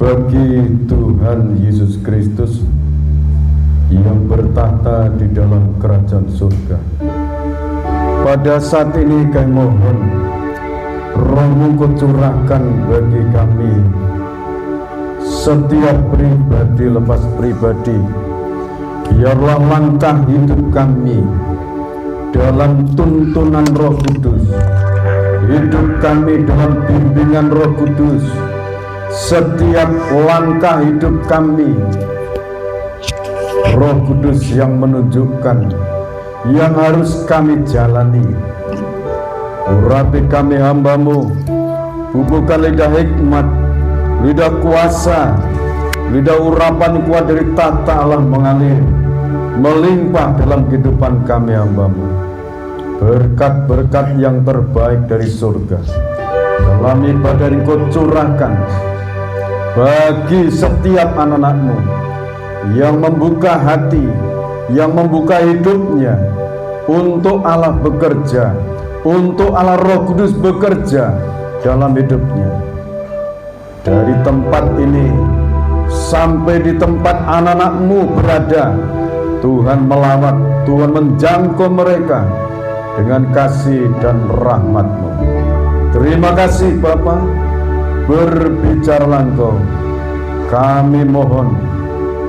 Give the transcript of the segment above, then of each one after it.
bagi Tuhan Yesus Kristus yang bertahta di dalam kerajaan surga. Pada saat ini kami mohon Roh-Mu curahkan bagi kami setiap pribadi lepas pribadi. Biarlah langkah hidup kami dalam tuntunan Roh Kudus, hidup kami dalam bimbingan Roh Kudus. Setiap langkah hidup kami, Roh Kudus yang menunjukkan yang harus kami jalani. Urapi kami hamba-Mu, bubuhkan lidah hikmat, lidah kuasa, lidah urapan kuat dari tata Allah mengalir, melimpah dalam kehidupan kami hamba-Mu. Berkat-berkat yang terbaik dari surga dalam ibadah yang Kau curahkan bagi setiap anak-anak-Mu yang membuka hati, yang membuka hidupnya untuk Allah bekerja, untuk Allah Roh Kudus bekerja dalam hidupnya. Dari tempat ini sampai di tempat anak-anak-Mu berada, Tuhan melawat, Tuhan menjangkau mereka dengan kasih dan rahmat-Mu. Terima kasih Bapa, berbicaralah Engkau. Kami mohon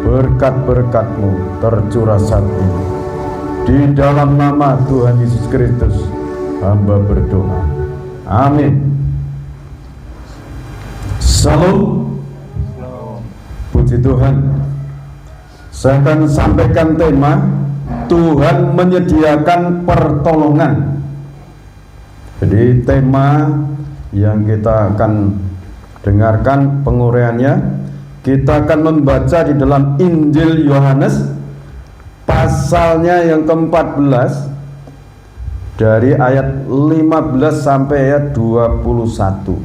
berkat-berkat-Mu tercurah saat ini. Di dalam nama Tuhan Yesus Kristus hamba berdoa. Amin. Salam. Puji Tuhan. Saya akan sampaikan tema Tuhan menyediakan pertolongan. Jadi tema yang kita akan dengarkan penguraiannya, kita akan membaca di dalam Injil Yohanes pasalnya yang ke-14 dari ayat 15 sampai ayat 21.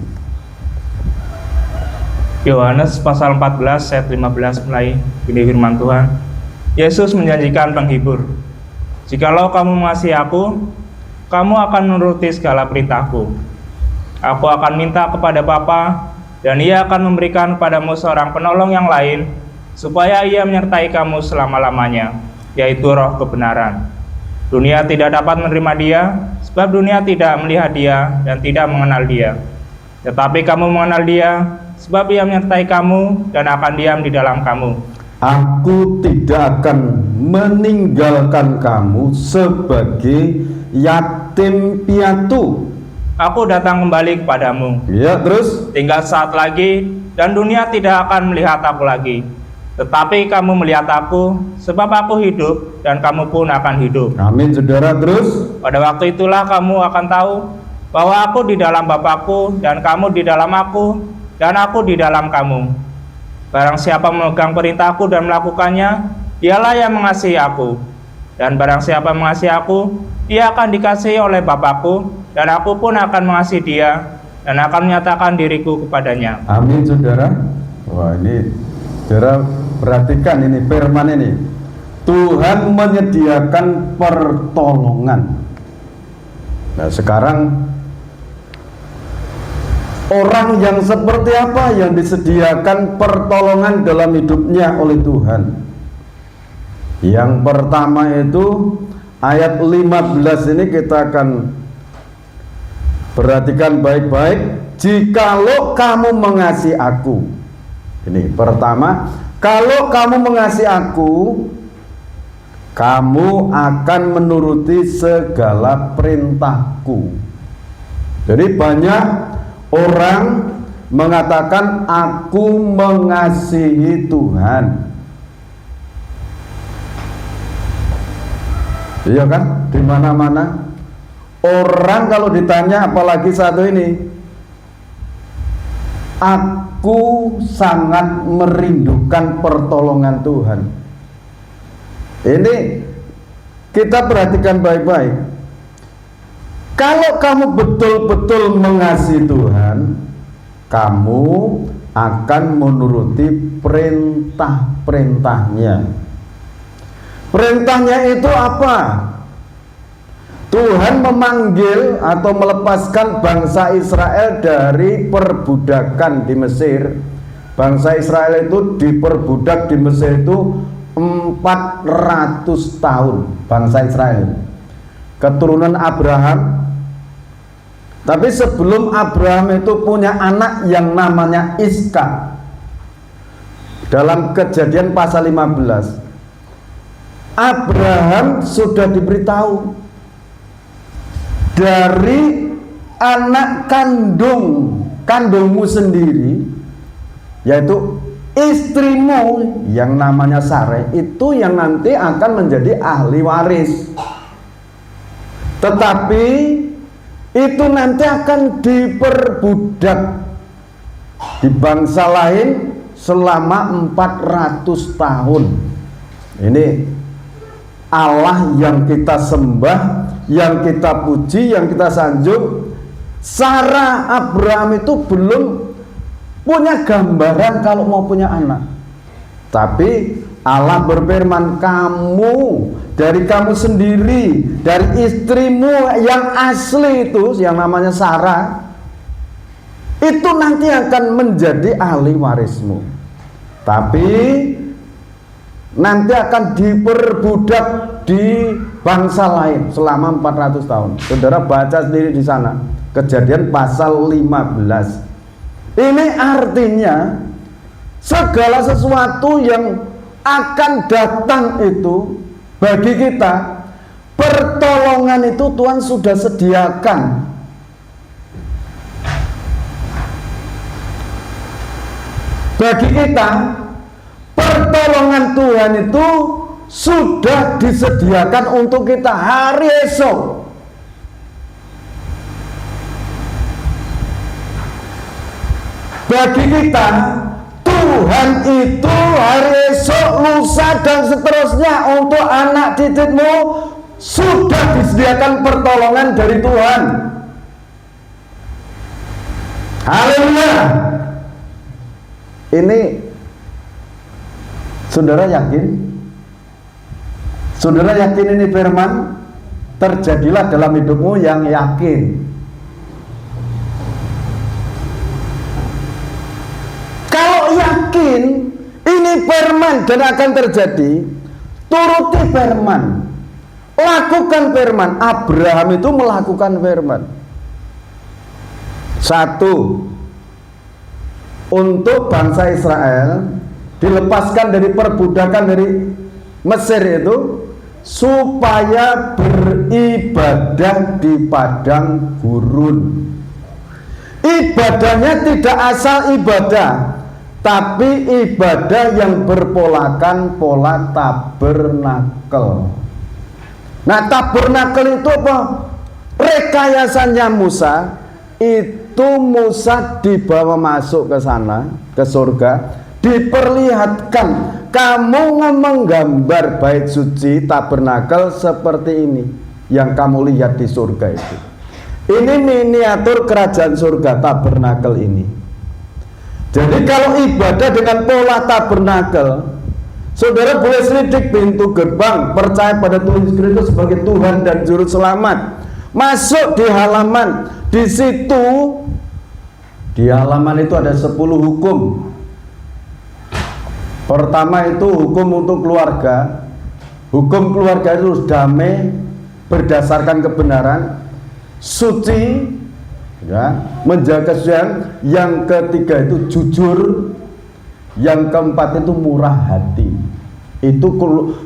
Yohanes pasal 14 ayat 15 mulai. Ini firman Tuhan. Yesus menjanjikan penghibur. Jikalau kamu mengasihi aku, kamu akan menuruti segala perintahku. Aku akan minta kepada Bapa, dan Ia akan memberikan kepadamu seorang penolong yang lain, supaya Ia menyertai kamu selama-lamanya, yaitu Roh kebenaran. Dunia tidak dapat menerima Dia, sebab dunia tidak melihat Dia dan tidak mengenal Dia. Tetapi kamu mengenal Dia, sebab Ia menyertai kamu dan akan diam di dalam kamu. Aku tidak akan meninggalkan kamu sebagai yatim piatu. Aku datang kembali kepadamu. Ya, terus? Tinggal saat lagi, dan dunia tidak akan melihat aku lagi. Tetapi kamu melihat aku, sebab aku hidup, dan kamu pun akan hidup. Amin, saudara. Terus? Pada waktu itulah kamu akan tahu bahwa aku di dalam Bapakku, dan kamu di dalam aku, dan aku di dalam kamu. Barang siapa memegang perintahku dan melakukannya, dialah yang mengasihi aku. Dan barang siapa mengasihi aku, dia akan dikasihi oleh Bapakku, dan aku pun akan mengasihi dia, dan akan menyatakan diriku kepadanya. Amin, saudara. Wah, ini saudara perhatikan ini firman ini. Tuhan menyediakan pertolongan. Nah, sekarang orang yang seperti apa yang disediakan pertolongan dalam hidupnya oleh Tuhan? Yang pertama itu ayat 15 ini kita akan perhatikan baik-baik. Jikalau kamu mengasihi aku. Ini pertama, kalau kamu mengasihi aku, kamu akan menuruti segala perintahku. Jadi banyak orang mengatakan aku mengasihi Tuhan. Iya kan? Di mana-mana orang kalau ditanya, apalagi satu ini, aku sangat merindukan pertolongan Tuhan. Ini kita perhatikan baik-baik. Kalau kamu betul-betul mengasihi Tuhan, kamu akan menuruti perintah-perintahnya. Perintahnya itu apa? Tuhan memanggil atau melepaskan bangsa Israel dari perbudakan di Mesir Bangsa Israel itu diperbudak di Mesir itu 400 tahun. Bangsa Israel, keturunan Abraham. Tapi sebelum Abraham itu punya anak yang namanya Iska, dalam Kejadian pasal 15, Abraham sudah diberitahu dari anak kandungmu sendiri, yaitu istrimu yang namanya Sarah, itu yang nanti akan menjadi ahli waris. Tetapi itu nanti akan diperbudak di bangsa lain selama 400 tahun. Ini Allah yang kita sembah, yang kita puji, yang kita sanjung. Sarah Abraham itu belum punya gambaran kalau mau punya anak. Tapi Allah berfirman, kamu, dari kamu sendiri, dari istrimu yang asli itu, yang namanya Sarah, itu nanti akan menjadi ahli warismu. Tapi nanti akan diperbudak di bangsa lain selama 400 tahun. Saudara baca sendiri di sana, Kejadian pasal 15. Ini artinya segala sesuatu yang akan datang itu bagi kita, pertolongan itu Tuhan sudah sediakan. Bagi kita, pertolongan Tuhan itu sudah disediakan untuk kita hari esok. Bagi kita, Tuhan itu hari esok, lusa, dan seterusnya untuk anak didikmu sudah disediakan pertolongan dari Tuhan. Haleluya. Ini saudara yakin? Saudara yakin ini firman? Terjadilah dalam hidupmu yang yakin. Kalau yakin ini firman dan akan terjadi, turuti firman, lakukan firman. Abraham itu melakukan firman. Satu, untuk bangsa Israel dilepaskan dari perbudakan dari Mesir itu supaya beribadah di padang gurun. Ibadahnya tidak asal ibadah, tapi ibadah yang berpolakan pola tabernakel. Nah, tabernakel itu apa? Rekayasanya Musa. Itu Musa dibawa masuk ke sana, ke surga, diperlihatkan, kamu menggambar bait suci tabernakel seperti ini yang kamu lihat di surga itu. Ini miniatur kerajaan surga, tabernakel ini. Jadi kalau ibadah dengan pola tabernakel, saudara boleh selidik pintu gerbang, percaya pada Tuhan Yesus Kristus sebagai Tuhan dan Juru Selamat. Masuk di halaman, di situ di halaman itu ada 10 hukum. Pertama itu hukum untuk keluarga. Hukum keluarga itu damai, berdasarkan kebenaran, suci, ya, menjaga kesucian. Yang ketiga itu jujur. Yang keempat itu murah hati. Itu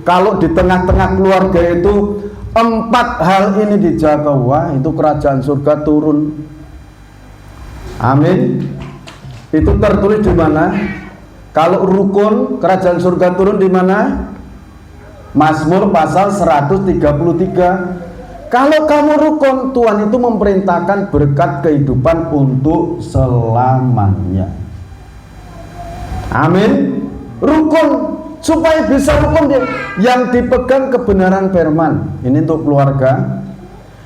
kalau di tengah-tengah keluarga itu 4 hal ini dijaga, wah itu kerajaan surga turun. Amin. Itu tertulis di mana? Kalau rukun kerajaan surga turun di mana? Mazmur pasal 133. Kalau kamu rukun, Tuhan itu memerintahkan berkat kehidupan untuk selamanya. Amin. Rukun, supaya bisa rukun yang dipegang kebenaran firman. Ini untuk keluarga.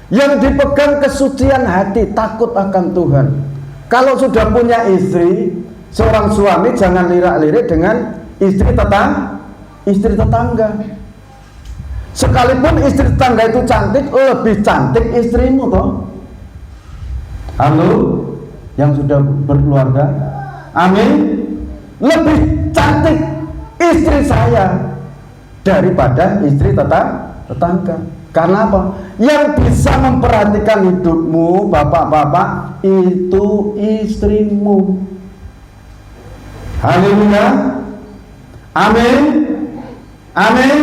Yang dipegang kesucian hati, takut akan Tuhan. Kalau sudah punya istri, seorang suami jangan lirak-lirik dengan istri tetangga. Sekalipun istri tetangga itu cantik, lebih cantik istrimu toh. Halo, yang sudah berkeluarga. Amin. lebih cantik istri saya daripada istri tetangga. Karena apa? Yang bisa memperhatikan hidupmu, bapak-bapak, itu istrimu. Haleluya. Amin. Amin.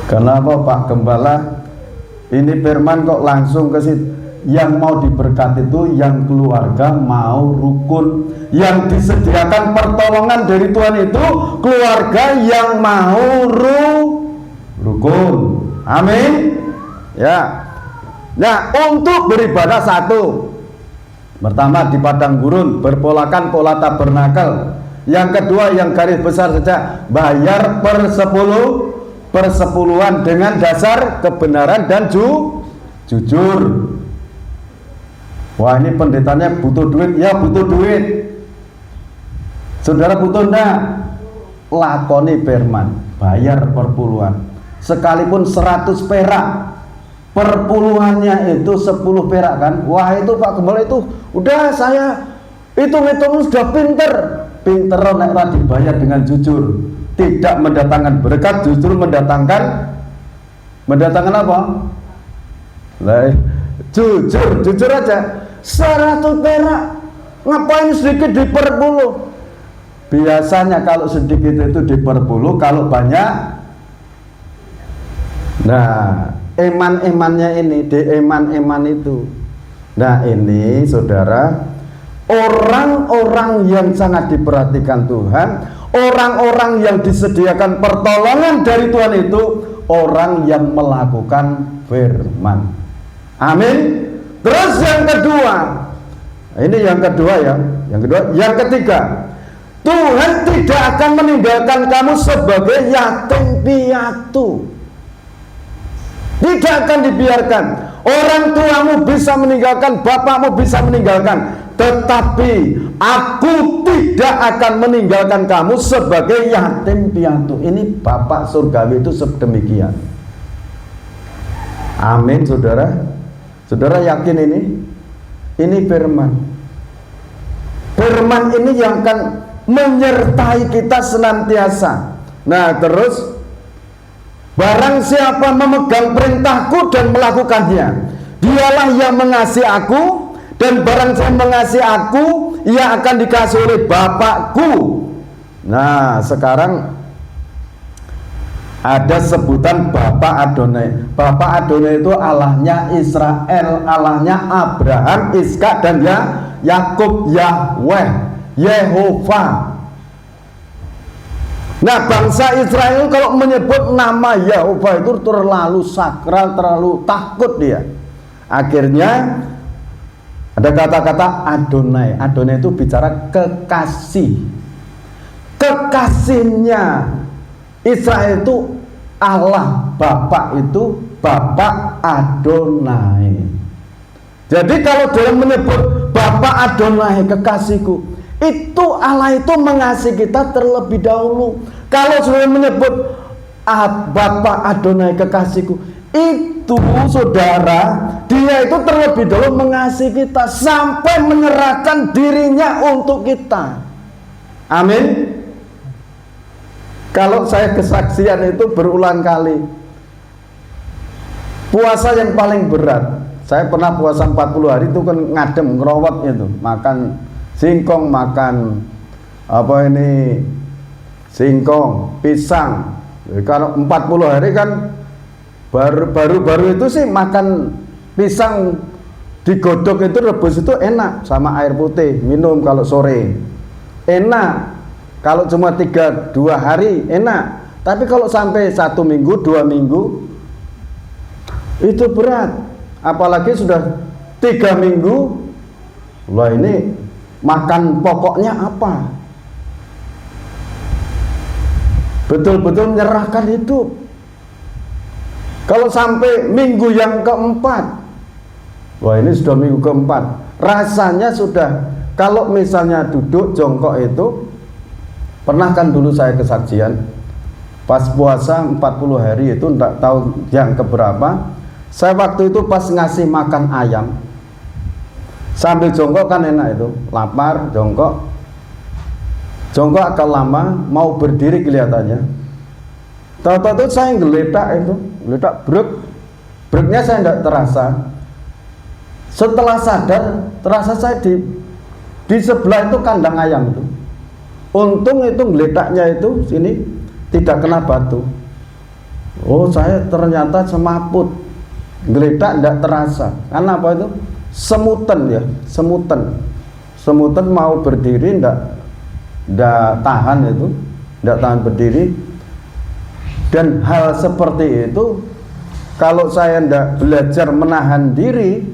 Kenapa Pak Gembala? Ini firman kok langsung ke situ. Yang mau diberkati itu yang keluarga mau rukun. Yang disediakan pertolongan dari Tuhan itu keluarga yang mau rukun. Amin. Ya. Nah, untuk beribadah satu. Pertama di padang gurun, berpolakan pola tabernakel. Yang kedua yang garis besar saja, bayar persepuluhan dengan dasar kebenaran dan jujur. Wah, ini pendetanya butuh duit, ya butuh duit. Saudara butuh enggak? Lakoni firman, bayar perpuluhan. Sekalipun 100 perak, perpuluhannya itu 10 perak kan. Wah, itu Pak Gembala itu udah saya hitung-hitung sudah pinter nek dibayar dengan jujur, tidak mendatangkan berkat, justru mendatangkan apa? Lah, jujur aja. 100 perak ngapain sedikit diperpuluh? Biasanya kalau sedikit itu diperpuluh, kalau banyak, nah eman-emannya ini, di eman-eman itu. Nah ini saudara, orang-orang yang sangat diperhatikan Tuhan, orang-orang yang disediakan pertolongan dari Tuhan itu, orang yang melakukan firman. Amin. Terus yang kedua, ini yang kedua ya, yang ketiga, Tuhan tidak akan meninggalkan kamu sebagai yatim piatu. Tidak akan dibiarkan. Orang tuamu bisa meninggalkan, bapakmu bisa meninggalkan, tetapi aku tidak akan meninggalkan kamu sebagai yatim piatu. Ini Bapak surgawi itu sedemikian. Amin, saudara. Saudara yakin ini? Ini firman. Firman ini yang akan menyertai kita senantiasa. Nah, terus barang siapa memegang perintahku dan melakukannya, dialah yang mengasihi aku, dan barang siapa mengasihi aku, ia akan dikasihi oleh Bapakku. Nah, sekarang ada sebutan Bapak Adonai. Bapak Adonai itu Allahnya Israel, Allahnya Abraham, Ishak dan Yakub, Yahweh, Yehova. Nah, bangsa Israel kalau menyebut nama Yehova itu terlalu sakral, terlalu takut dia. Akhirnya ada kata-kata Adonai. Adonai itu bicara kekasih. Kekasihnya Israel itu Allah, Bapak itu Bapak Adonai. Jadi kalau dia menyebut Bapak Adonai kekasihku, itu Allah itu mengasihi kita terlebih dahulu. Kalau sudah menyebut Bapak Adonai kekasihku, itu saudara, dia itu terlebih dahulu mengasihi kita sampai menyerahkan dirinya untuk kita. Amin. Kalau saya kesaksian itu berulang kali. Puasa yang paling berat, saya pernah puasa 40 hari itu kan ngadem, ngerowot itu, makan singkong, makan singkong, pisang. Kalau 40 hari kan baru-baru itu sih makan pisang digodok itu, rebus itu enak sama air putih, minum kalau sore enak. Kalau cuma 2 hari enak, tapi kalau sampai 1 minggu, 2 minggu itu berat. Apalagi sudah 3 minggu, wah ini makan pokoknya apa? Betul-betul menyerahkan hidup. Kalau sampai minggu yang keempat, wah ini sudah minggu keempat, rasanya sudah, kalau misalnya duduk jongkok itu, pernah kan dulu saya kesaksian pas puasa 40 hari itu, enggak tahu yang keberapa, saya waktu itu pas ngasih makan ayam, Sambil jongkok kan enak itu, lapar, jongkok agak lama, mau berdiri kelihatannya. Tahu-tahu itu saya geletak brek-nya saya tidak terasa. Setelah sadar, terasa saya di sebelah itu kandang ayam itu. Untung itu geletaknya itu sini tidak kena batu. Oh, saya ternyata semaput, geletak tidak terasa. Karena apa itu? Semutan ya, semutan mau berdiri tidak tahan itu, tidak tahan berdiri. Dan hal seperti itu, kalau saya tidak belajar menahan diri,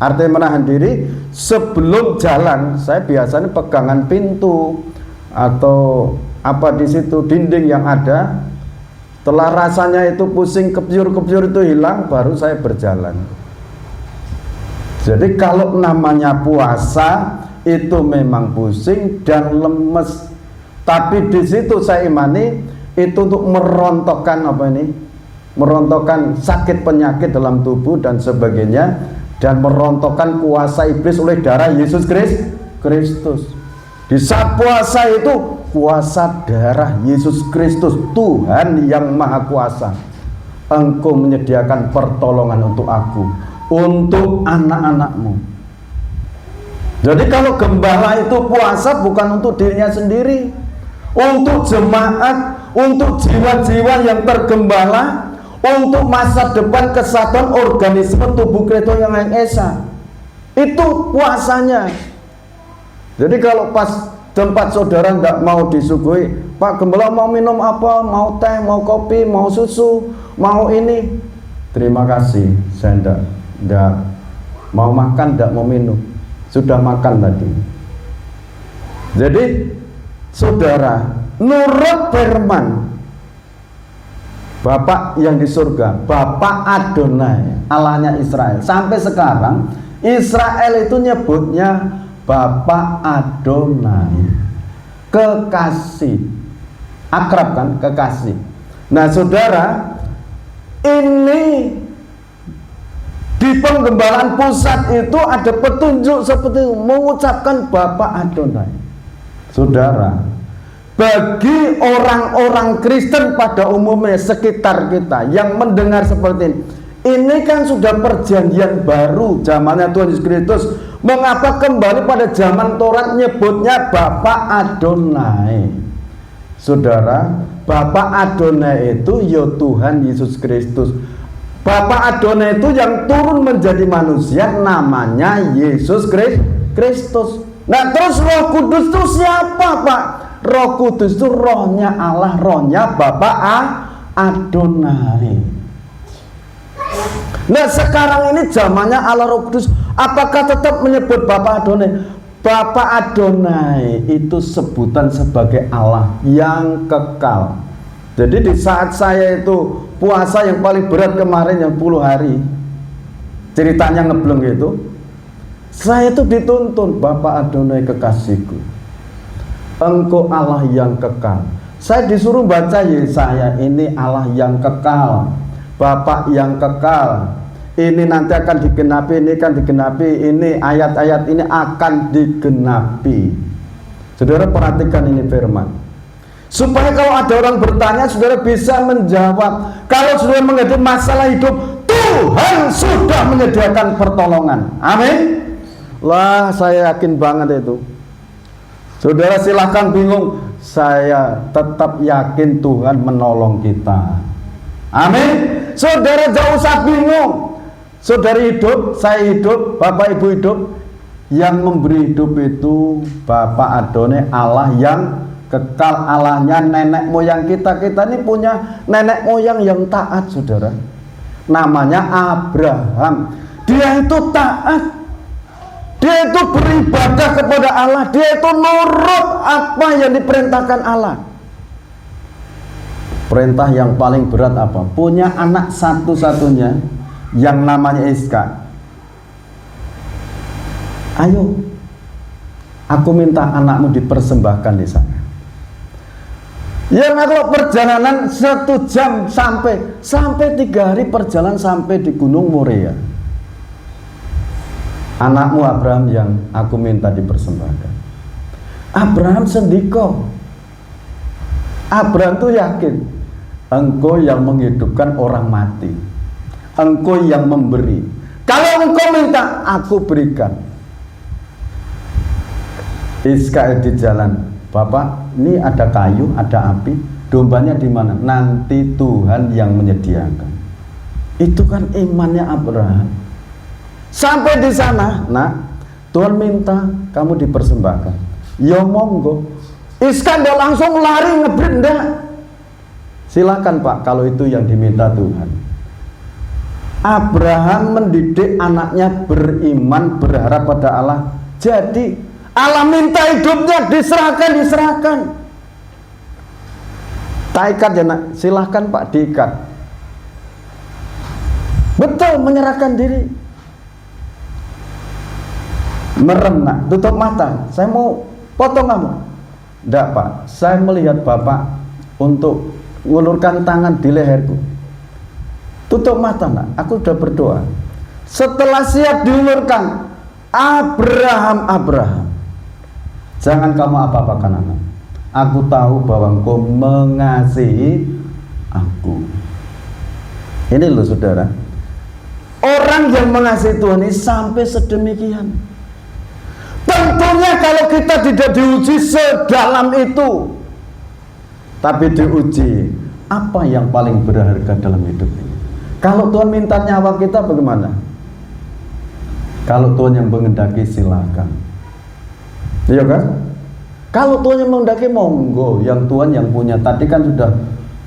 artinya menahan diri sebelum jalan, saya biasanya pegangan pintu atau apa di situ dinding yang ada. Setelah rasanya itu pusing, kepiur-kepiur itu hilang, baru saya berjalan. Jadi kalau namanya puasa itu memang pusing dan lemes, tapi di situ saya imani itu untuk merontokkan merontokkan sakit penyakit dalam tubuh dan sebagainya, dan merontokkan kuasa iblis oleh darah Yesus Kristus. Di saat puasa itu kuasa darah Yesus Kristus, Tuhan yang Maha Kuasa. Engkau menyediakan pertolongan untuk aku, untuk anak-anakmu. Jadi kalau gembala itu puasa bukan untuk dirinya sendiri, untuk jemaat, untuk jiwa-jiwa yang tergembala, untuk masa depan kesatuan organisme tubuh Kristus yang esa. Itu puasanya. Jadi kalau pas tempat saudara tidak mau disuguhi, Pak Gembala mau minum apa, mau teh, mau kopi, mau susu, mau ini, terima kasih, saya tidak mau makan, tidak mau minum, sudah makan tadi. Jadi saudara, nurut firman Bapak yang di surga, Bapak Adonai, Allahnya Israel. Sampai sekarang Israel itu nyebutnya Bapak Adonai, kekasih, akrab kan, kekasih. Nah saudara, ini di penggembalaan pusat itu ada petunjuk seperti itu, mengucapkan Bapak Adonai. Saudara, bagi orang-orang Kristen pada umumnya sekitar kita yang mendengar seperti ini kan sudah perjanjian baru zamannya Tuhan Yesus Kristus. Mengapa kembali pada zaman Taurat nyebutnya Bapak Adonai? Saudara, Bapak Adonai itu ya Tuhan Yesus Kristus. Bapak Adonai itu yang turun menjadi manusia, namanya Yesus Kristus. Nah terus Roh Kudus itu siapa, Pak? Roh Kudus itu rohnya Allah, rohnya Bapak Adonai. Nah sekarang ini zamannya Allah Roh Kudus, apakah tetap menyebut Bapak Adonai? Bapak Adonai itu sebutan sebagai Allah yang kekal. Jadi di saat saya itu puasa yang paling berat kemarin yang 10 hari, ceritanya ngebleng gitu, saya itu dituntun, Bapak Adonai kekasihku, Engkau Allah yang kekal. Saya disuruh baca Yesaya, ini Allah yang kekal, Bapak yang kekal. Ini nanti akan digenapi, ini akan digenapi, ini ayat-ayat ini akan digenapi. Saudara perhatikan ini firman, supaya kalau ada orang bertanya, saudara bisa menjawab. Kalau saudara menghadapi masalah hidup, Tuhan sudah menyediakan pertolongan. Amin. Lah saya yakin banget itu. Saudara silahkan bingung, saya tetap yakin Tuhan menolong kita. Amin. Saudara jangan usah bingung. Saudara hidup, saya hidup, Bapak Ibu hidup. Yang memberi hidup itu Bapak Adonai, Allah yang kekal, Allahnya nenek moyang kita. Kita ini punya nenek moyang yang taat, saudara. Namanya Abraham. Dia itu taat, dia itu beribadah kepada Allah, dia itu nurut apa yang diperintahkan Allah. Perintah yang paling berat apa? Punya anak satu-satunya yang namanya Iska. Ayo, aku minta anakmu dipersembahkan di sana. Yang kalau perjalanan 1 jam sampai 3 hari perjalanan sampai di Gunung Moria. anakmu Abraham yang aku minta dipersembahkan. Abraham sendiko. Abraham tuh yakin, engkau yang menghidupkan orang mati, engkau yang memberi. Kalau engkau minta, aku berikan. Iskak di jalan, Bapak, ini ada kayu, ada api, dombanya di mana? Nanti Tuhan yang menyediakan. Itu kan imannya Abraham. Sampai di sana, nah, Tuhan minta kamu dipersembahkan. Ya monggo. Iskak nggak langsung lari ngebrit, enggak. Silakan Pak, kalau itu yang diminta Tuhan. Abraham mendidik anaknya beriman, berharap pada Allah. Jadi Allah minta hidupnya, diserahkan. Tak ikat ya nak, silahkan Pak diikat. Betul, menyerahkan diri. Merem nak, tutup mata. Saya mau potong kamu. Enggak Pak, saya melihat Bapak untuk ngulurkan tangan di leherku. Tutup mata nak, aku sudah berdoa. Setelah siap diulurkan, Abraham, jangan kamu apa-apakan anak. Aku tahu bahwa engkau mengasihi aku. Ini loh saudara, orang yang mengasihi Tuhan ini sampai sedemikian. Tentunya kalau kita tidak diuji sedalam itu, tapi diuji apa yang paling berharga dalam hidup ini. Kalau Tuhan minta nyawa kita bagaimana? Kalau Tuhan yang menghendaki silakan. Iya kan? Kalau Tuhan yang menghendaki monggo, yang Tuhan yang punya. Tadi kan sudah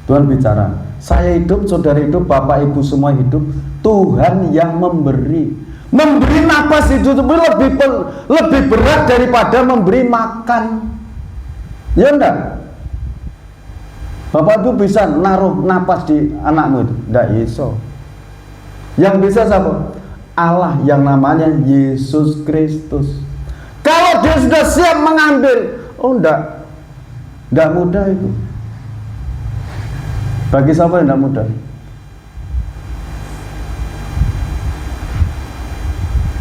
Tuhan bicara, saya hidup, saudara hidup, Bapak Ibu semua hidup. Tuhan yang memberi. Memberi napas itu lebih berat daripada memberi makan. Ya enggak? Bapak Ibu bisa naruh napas di anakmu itu? Enggak iso. Yang bisa siapa? Allah yang namanya Yesus Kristus. Kalau dia sudah siap mengambil, oh enggak mudah itu. Bagi siapa yang enggak mudah?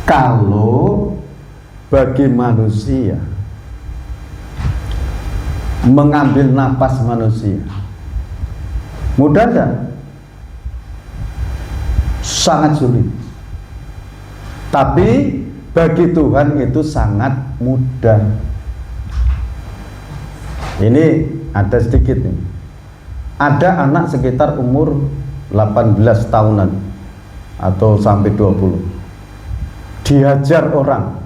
Kalau bagi manusia mengambil napas manusia mudah enggak? Sangat sulit. Tapi bagi Tuhan itu sangat mudah. Ini ada sedikit nih. Ada anak sekitar umur 18 tahunan atau sampai 20. Dihajar orang,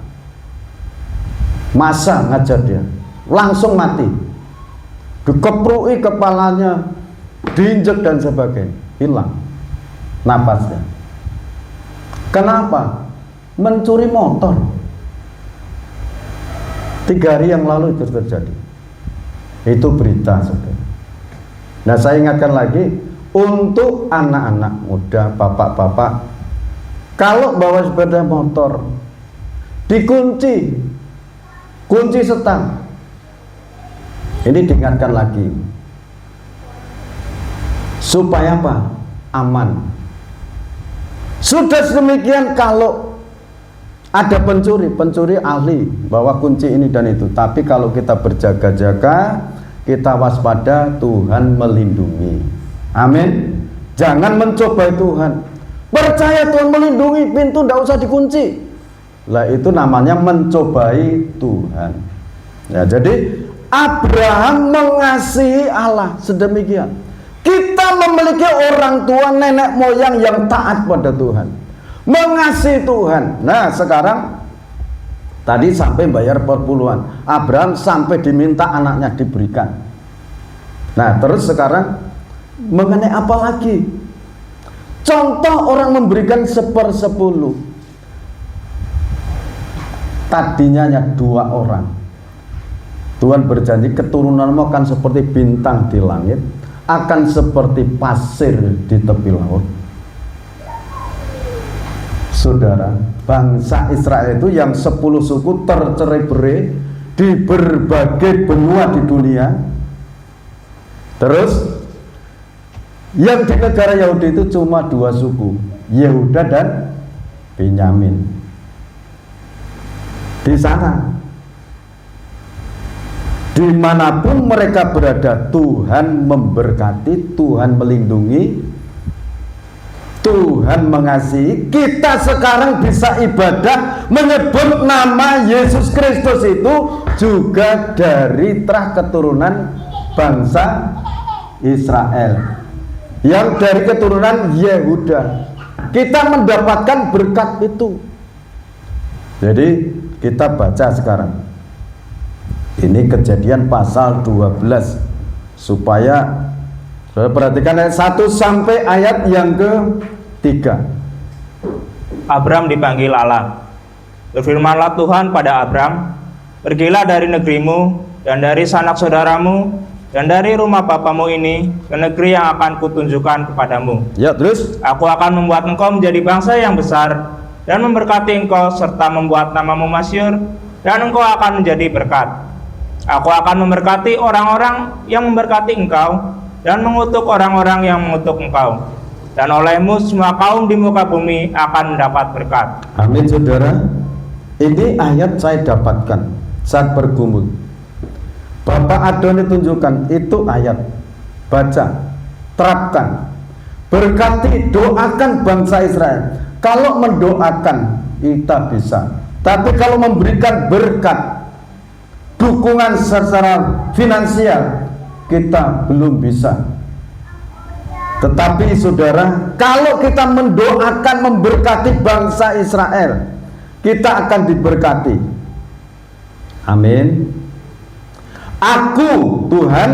masa ngajar dia, langsung mati, dikeprui kepalanya, diinjek dan sebagainya, hilang napasnya. Kenapa? Mencuri motor. 3 hari yang lalu itu terjadi. Itu berita saudara. Nah saya ingatkan lagi untuk anak-anak muda, bapak-bapak, kalau bawa sepeda motor dikunci, kunci setang. Ini diingatkan lagi supaya apa? Aman. Sudah sedemikian kalau ada pencuri ahli bawa kunci ini dan itu. Tapi kalau kita berjaga-jaga, kita waspada, Tuhan melindungi. Amin. Jangan mencobai Tuhan. Percaya Tuhan melindungi, pintu tidak usah dikunci. Lah itu namanya mencobai Tuhan. Ya, jadi Abraham mengasihi Allah sedemikian. Kita memiliki orang tua, nenek moyang yang taat pada Tuhan, mengasihi Tuhan. Nah sekarang tadi sampai bayar perpuluhan, Abraham sampai diminta anaknya diberikan. Nah terus sekarang mengenai apa lagi? Contoh orang memberikan 1/10. Tadinya hanya 2 orang. Tuhan berjanji keturunanmu akan seperti bintang di langit, akan seperti pasir di tepi laut. Saudara, bangsa Israel itu yang 10 suku tercerai-berai di berbagai benua di dunia. Terus yang di negara Yahudi itu cuma 2 suku, Yehuda dan Benyamin. di sana. Dimanapun mereka berada, Tuhan memberkati, Tuhan melindungi, Tuhan mengasihi. Kita sekarang bisa ibadah menyebut nama Yesus Kristus itu juga dari terah keturunan bangsa Israel, yang dari keturunan Yehuda. Kita mendapatkan berkat itu. Jadi kita baca sekarang. Ini Kejadian pasal 12, supaya saudara perhatikan ayat 1 sampai ayat yang ke-3. Abram dipanggil Allah. Berfirmanlah Tuhan pada Abram, pergilah dari negerimu dan dari sanak saudaramu dan dari rumah bapamu ini ke negeri yang akan kutunjukkan kepadamu. Ya, terus? Aku akan membuat engkau menjadi bangsa yang besar dan memberkati engkau serta membuat namamu masyhur, dan engkau akan menjadi berkat. Aku akan memberkati orang-orang yang memberkati engkau dan mengutuk orang-orang yang mengutuk engkau. Dan olehmu semua kaum di muka bumi akan mendapat berkat. Amin, saudara. Ini ayat saya dapatkan saat bergumul. Bapak Adoni tunjukkan, itu ayat. Baca, terapkan. Berkati, doakan bangsa Israel. Kalau mendoakan, kita bisa. Tapi kalau memberikan berkat, dukungan secara finansial, kita belum bisa. Tetapi saudara, kalau kita mendoakan memberkati bangsa Israel, kita akan diberkati. Amin. Aku, Tuhan,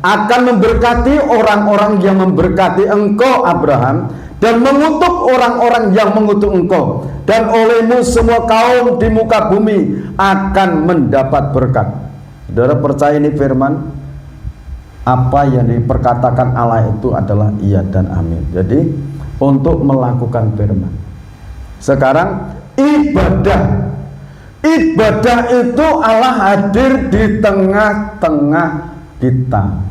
akan memberkati orang-orang yang memberkati engkau Abraham, dan mengutuk orang-orang yang mengutuk engkau, dan olehmu semua kaum di muka bumi akan mendapat berkat. Saudara percaya ini firman? Apa yang diperkatakan Allah itu adalah iya dan amin. Jadi untuk melakukan firman. Sekarang ibadah itu Allah hadir di tengah-tengah kita.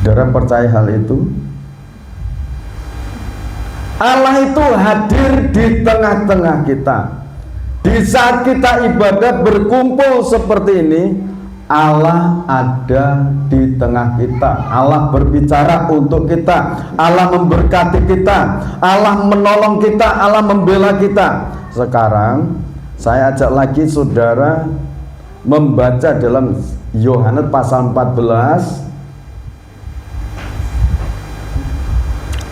Saudara percaya hal itu? Allah itu hadir di tengah-tengah kita. Di saat kita ibadah berkumpul seperti ini, Allah ada di tengah kita. Allah berbicara untuk kita. Allah memberkati kita. Allah menolong kita. Allah membela kita. Sekarang saya ajak lagi saudara membaca dalam Yohanes pasal 14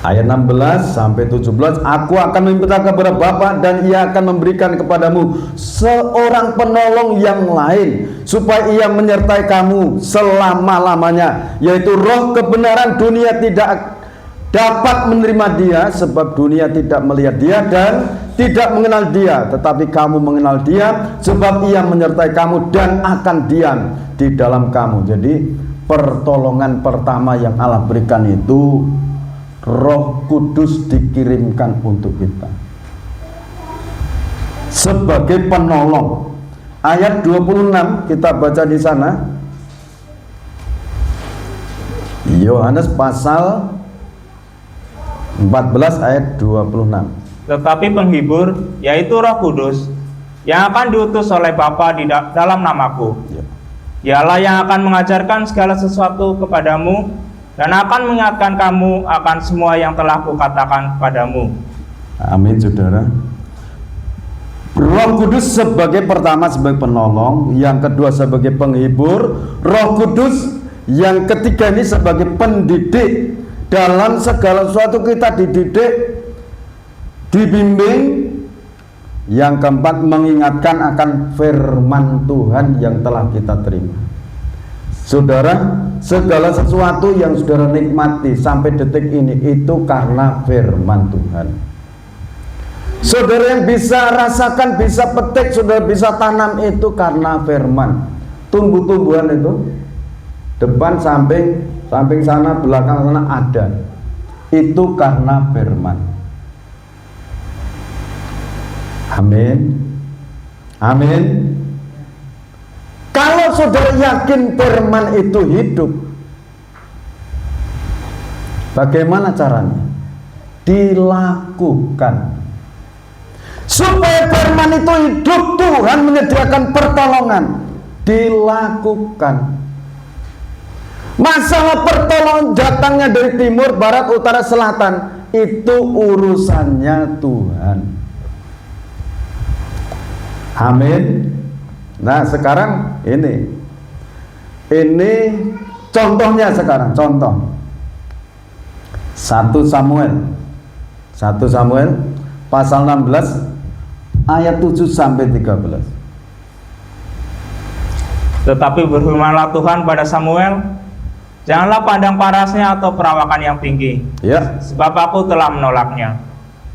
ayat 16 sampai 17. Aku akan meminta kepada Bapa, dan ia akan memberikan kepadamu seorang penolong yang lain, supaya ia menyertai kamu selama-lamanya, yaitu Roh kebenaran. Dunia tidak dapat menerima dia, sebab dunia tidak melihat dia dan tidak mengenal dia. Tetapi kamu mengenal dia, sebab ia menyertai kamu dan akan diam di dalam kamu. Jadi pertolongan pertama yang Allah berikan itu Roh Kudus dikirimkan untuk kita sebagai penolong. Ayat 26 kita baca di sana. Yohanes pasal 14 ayat 26. Tetapi penghibur, yaitu Roh Kudus, yang akan diutus oleh Bapa di dalam namaku, Dialah yang akan mengajarkan segala sesuatu kepadamu, dan akan mengingatkan kamu akan semua yang telah kukatakan kepadamu. Amin, saudara. Roh Kudus sebagai pertama sebagai penolong, yang kedua sebagai penghibur. Roh Kudus yang ketiga ini sebagai pendidik. Dalam segala sesuatu kita dididik, dibimbing. Yang keempat mengingatkan akan firman Tuhan yang telah kita terima. Saudara, segala sesuatu yang saudara nikmati sampai detik ini itu karena firman Tuhan. Saudara yang bisa rasakan, bisa petik, saudara bisa tanam itu karena firman. Tumbuh-tumbuhan itu depan, samping sana, belakang sana ada. Itu karena firman. Amin. Amin. Kalau saudara yakin firman itu hidup, bagaimana caranya? Dilakukan. supaya firman itu hidup, Tuhan menyediakan pertolongan. Dilakukan. Masalah pertolongan datangnya dari timur, barat, utara, selatan, itu urusannya Tuhan. Amin. Nah sekarang ini contohnya sekarang, contoh 1 Samuel pasal 16 ayat 7 sampai 13. Tetapi berfirmanlah Tuhan pada Samuel, janganlah pandang parasnya atau perawakan yang tinggi, Ya. sebab aku telah menolaknya.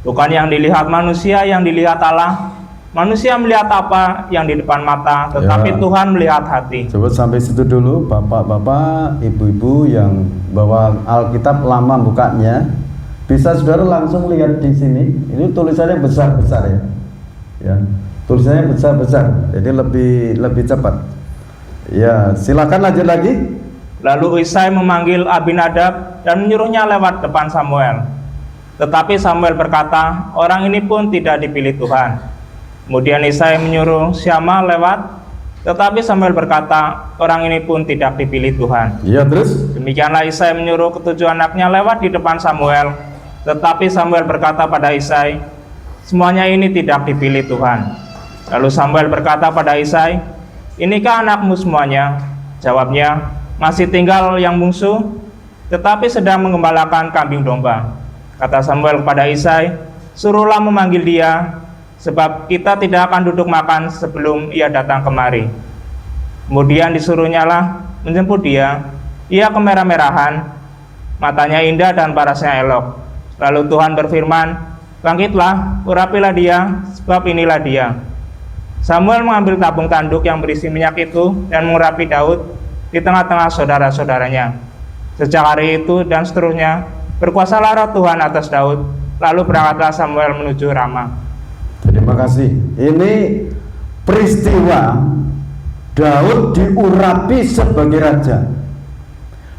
Bukan yang dilihat manusia, yang dilihat Allah. Manusia melihat apa yang di depan mata, tetapi Ya. Tuhan melihat hati. Coba sampai situ dulu, bapak-bapak, ibu-ibu yang bawa Alkitab lama bukanya, bisa saudara langsung lihat di sini. Ini tulisannya besar-besar ya. Ya, tulisannya besar-besar, jadi lebih cepat. Ya, silakan lanjut lagi. Lalu Isai memanggil Abinadab dan menyuruhnya lewat depan Samuel. Tetapi Samuel berkata, orang ini pun tidak dipilih Tuhan. Kemudian Isai menyuruh Syama lewat, tetapi Samuel berkata, orang ini pun tidak dipilih Tuhan. Iya, terus? Demikianlah Isai menyuruh ketujuh anaknya lewat di depan Samuel, tetapi Samuel berkata pada Isai, semuanya ini tidak dipilih Tuhan. Lalu Samuel berkata pada Isai, inikah anakmu semuanya? Jawabnya, masih tinggal yang bungsu, tetapi sedang mengembalakan kambing domba. Kata Samuel kepada Isai, suruhlah memanggil dia, sebab kita tidak akan duduk makan sebelum ia datang kemari. Kemudian disuruhnya lah menjemput dia. Ia kemerah-merahan, matanya indah dan parasnya elok. Lalu Tuhan berfirman, bangkitlah, urapilah dia, sebab inilah dia. Samuel mengambil tabung tanduk yang berisi minyak itu dan mengurapi Daud di tengah-tengah saudara-saudaranya. Sejak hari itu dan seterusnya, berkuasalah roh Tuhan atas Daud. Lalu berangkatlah Samuel menuju Rama. Terima kasih. Ini peristiwa Daud diurapi sebagai raja.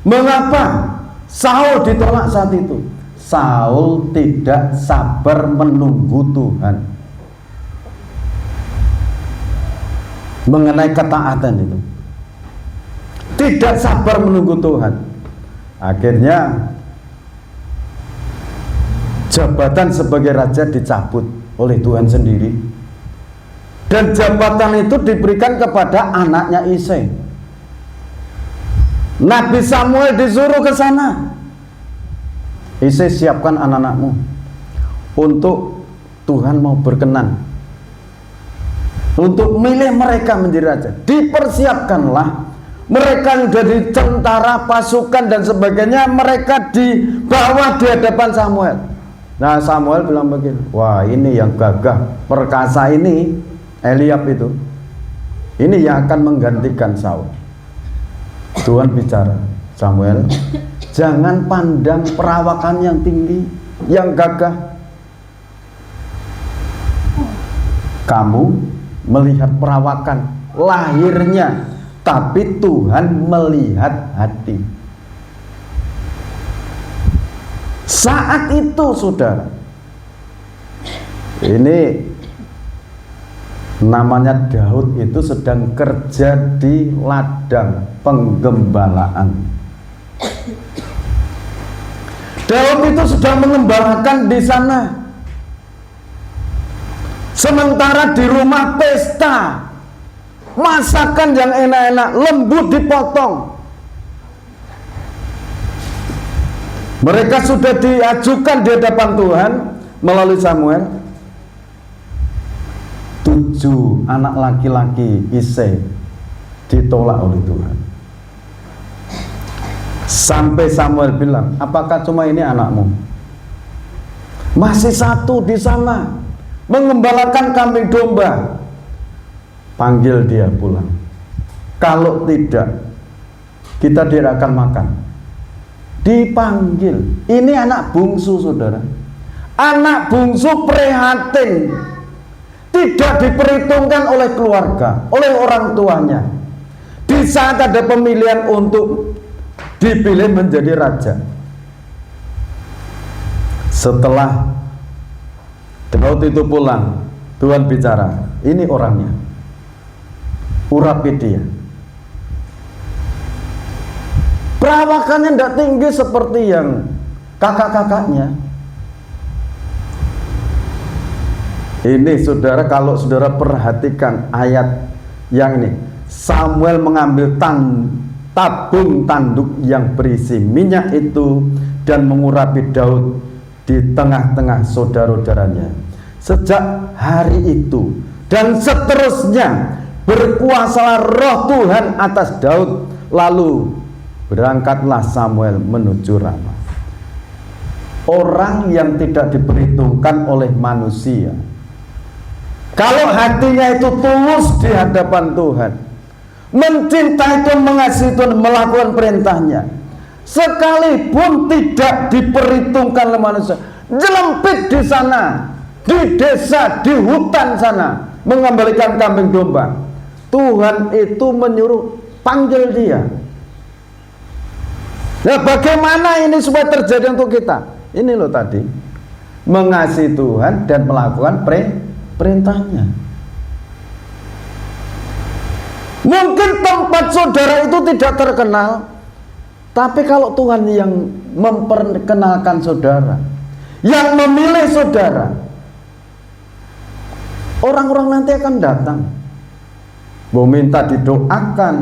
Mengapa Saul ditolak saat itu? Saul tidak sabar menunggu Tuhan. Mengenai ketaatan itu, tidak sabar menunggu Tuhan. Akhirnya jabatan sebagai raja dicabut oleh Tuhan sendiri, dan jabatan itu diberikan kepada anaknya Isai. Nabi Samuel disuruh ke sana. Isai, siapkan anak-anakmu untuk Tuhan mau berkenan untuk milih mereka menjadi raja. Dipersiapkanlah mereka yang dari tentara, pasukan dan sebagainya, mereka dibawa di hadapan Samuel. Nah, Samuel bilang begini, wah ini yang gagah perkasa ini, Eliab itu, ini yang akan menggantikan Saul. Tuhan bicara, Samuel, jangan pandang perawakan yang tinggi, yang gagah. Kamu melihat perawakan lahirnya, tapi Tuhan melihat hati. Saat itu saudara, ini namanya Daud itu sedang kerja di ladang penggembalaan. Daud itu sedang mengembalakan di sana, sementara di rumah pesta, masakan yang enak-enak, lembut dipotong. Mereka sudah diajukan di hadapan Tuhan melalui Samuel. 7 anak laki-laki Isai ditolak oleh Tuhan. Sampai Samuel bilang, apakah cuma ini anakmu? Masih satu di sana mengembalakan kambing domba. Panggil dia pulang. Kalau tidak, kita tidak akan makan. Dipanggil. Ini anak bungsu saudara. Anak bungsu prihatin, tidak diperhitungkan oleh keluarga, oleh orang tuanya. Di saat ada pemilihan untuk dipilih menjadi raja, setelah Daud itu pulang, Tuhan bicara, ini orangnya, urapi dia. Perawakannya tidak tinggi seperti yang kakak-kakaknya. Ini saudara, kalau saudara perhatikan ayat yang ini, Samuel mengambil tabung tanduk yang berisi minyak itu dan mengurapi Daud di tengah-tengah saudara-saudaranya. Sejak hari itu dan seterusnya berkuasalah roh Tuhan atas Daud. Lalu berangkatlah Samuel menuju Rama. Orang yang tidak diperhitungkan oleh manusia, kalau hatinya itu tulus di hadapan Tuhan, mencintai Tuhan, mengasihi Tuhan, melakukan perintahnya, sekalipun tidak diperhitungkan oleh manusia, jelempit di sana, di desa, di hutan sana, mengembalikan kambing domba, Tuhan itu menyuruh panggil dia. Nah, bagaimana ini supaya terjadi untuk kita? Ini loh tadi, mengasihi Tuhan dan melakukan perintahnya. Mungkin tempat saudara itu tidak terkenal, tapi kalau Tuhan yang memperkenalkan saudara, yang memilih saudara, orang-orang nanti akan datang, mau minta didoakan,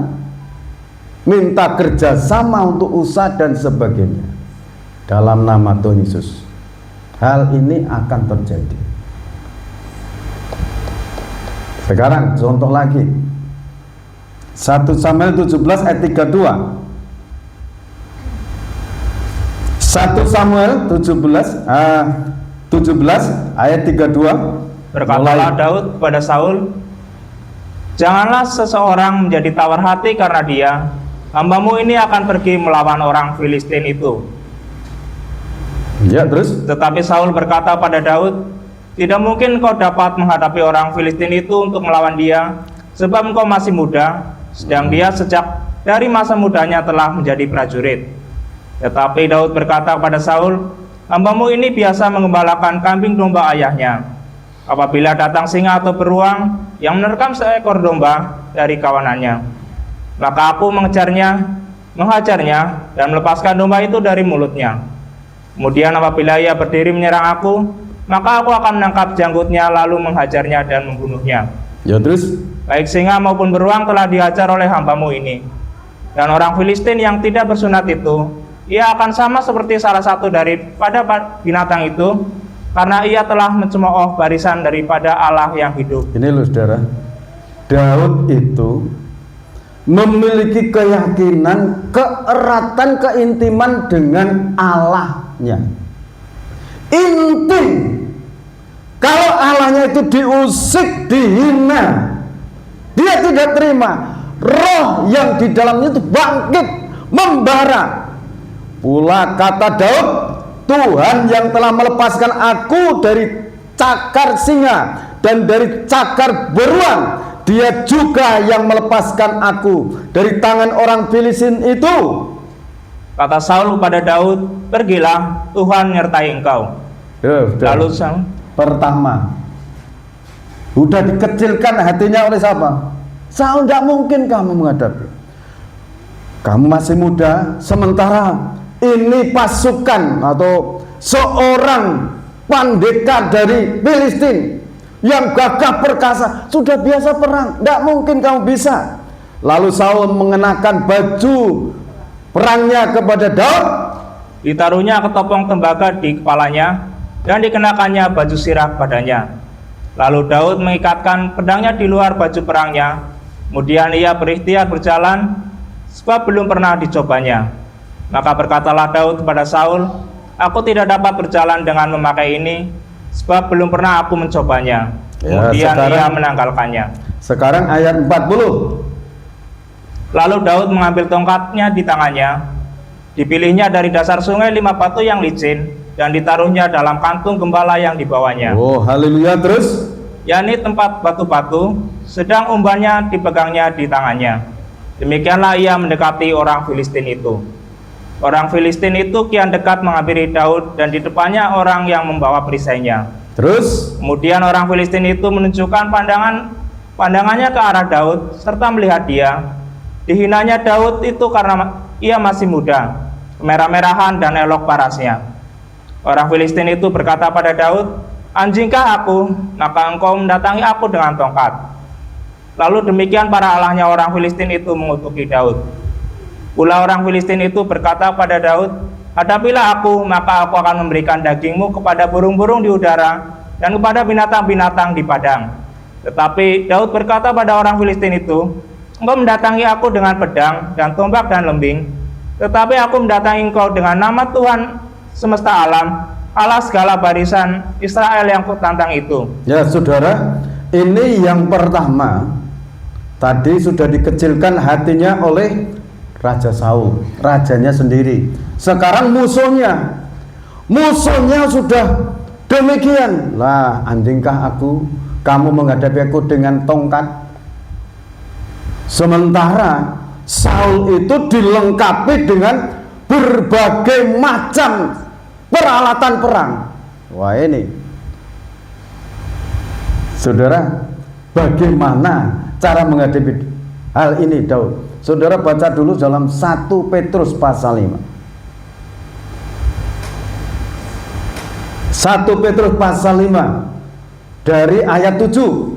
minta kerjasama untuk usaha dan sebagainya. Dalam nama Tuhan Yesus, hal ini akan terjadi. Sekarang contoh lagi, 1 Samuel 17 ayat 32. 1 Samuel 17 ayat 32. Berkatalah Daud kepada Saul, janganlah seseorang menjadi tawar hati karena dia, hambamu ini akan pergi melawan orang Filistin itu. Ya, terus? Tetapi Saul berkata pada Daud, tidak mungkin kau dapat menghadapi orang Filistin itu untuk melawan dia, sebab engkau masih muda, sedang dia sejak dari masa mudanya telah menjadi prajurit. Tetapi Daud berkata pada Saul, hambamu ini biasa mengembalakan kambing domba ayahnya. Apabila datang singa atau beruang yang menerkam seekor domba dari kawanannya, maka aku menghajarnya dan melepaskan domba itu dari mulutnya. Kemudian apabila ia berdiri menyerang aku, maka aku akan menangkap janggutnya lalu menghajarnya dan membunuhnya. Ya, terus? Baik singa maupun beruang telah dihajar oleh hambamu ini. Dan orang Filistin yang tidak bersunat itu, ia akan sama seperti salah satu daripada binatang itu, karena ia telah mencemooh barisan daripada Allah yang hidup. Ini loh saudara, Daud itu memiliki keyakinan, keeratan, keintiman dengan Allahnya. Intim. Kalau Allahnya itu diusik, dihina, dia tidak terima. Roh yang di dalamnya itu bangkit, membara. Pula kata Daud, Tuhan yang telah melepaskan aku dari cakar singa dan dari cakar beruang, dia juga yang melepaskan aku dari tangan orang Filistin itu. Kata Saul pada Daud, pergilah, Tuhan menyertai engkau. Lalu Saul, pertama, udah dikecilkan hatinya oleh siapa? Saul, tidak mungkin kamu menghadapi. Kamu masih muda, sementara ini pasukan atau seorang pendekar dari Filistin yang gagah perkasa, sudah biasa perang, tidak mungkin kamu bisa. Lalu Saul mengenakan baju perangnya kepada Daud, ditaruhnya ketopong tembaga di kepalanya dan dikenakannya baju sirah padanya. Lalu Daud mengikatkan pedangnya di luar baju perangnya. Kemudian ia berikhtiar berjalan, sebab belum pernah dicobanya. Maka berkatalah Daud kepada Saul, aku tidak dapat berjalan dengan memakai ini, sebab belum pernah aku mencobanya. Kemudian ia menanggalkannya. Sekarang ayat 40. Lalu Daud mengambil tongkatnya di tangannya, dipilihnya dari dasar sungai 5 batu yang licin, dan ditaruhnya dalam kantung gembala yang dibawanya. Oh, haleluya. Terus? yakni tempat batu-batu, sedang umbannya dipegangnya di tangannya. Demikianlah ia mendekati orang Filistin itu. Orang Filistin itu kian dekat menghampiri Daud, dan di depannya orang yang membawa perisainya. Terus Kemudian orang Filistin itu menunjukkan pandangannya ke arah Daud serta melihat dia. Dihinanya Daud itu karena ia masih muda, kemerah-merahan dan elok parasnya. Orang Filistin itu berkata pada Daud, "Anjingkah aku, maka engkau mendatangi aku dengan tongkat." Lalu demikian para allahnya orang Filistin itu mengutuki Daud. Pula orang Filistin itu berkata pada Daud, "Hadapilah aku, maka aku akan memberikan dagingmu kepada burung-burung di udara dan kepada binatang-binatang di padang." Tetapi Daud berkata pada orang Filistin itu, "Engkau mendatangi aku dengan pedang dan tombak dan lembing, tetapi aku mendatangi engkau dengan nama Tuhan semesta alam, Allah segala barisan Israel yang kutantang itu." ya saudara, ini yang pertama. Tadi sudah dikecilkan hatinya oleh Raja Saul, rajanya sendiri. Sekarang musuhnya sudah demikian. Lah, anjingkah aku, kamu menghadapi aku dengan tongkat? Sementara Saul itu dilengkapi dengan berbagai macam peralatan perang. Wah, ini saudara, bagaimana cara menghadapi hal ini Daud? Saudara baca dulu dalam 1 Petrus pasal 5. 1 Petrus pasal 5 dari ayat 7.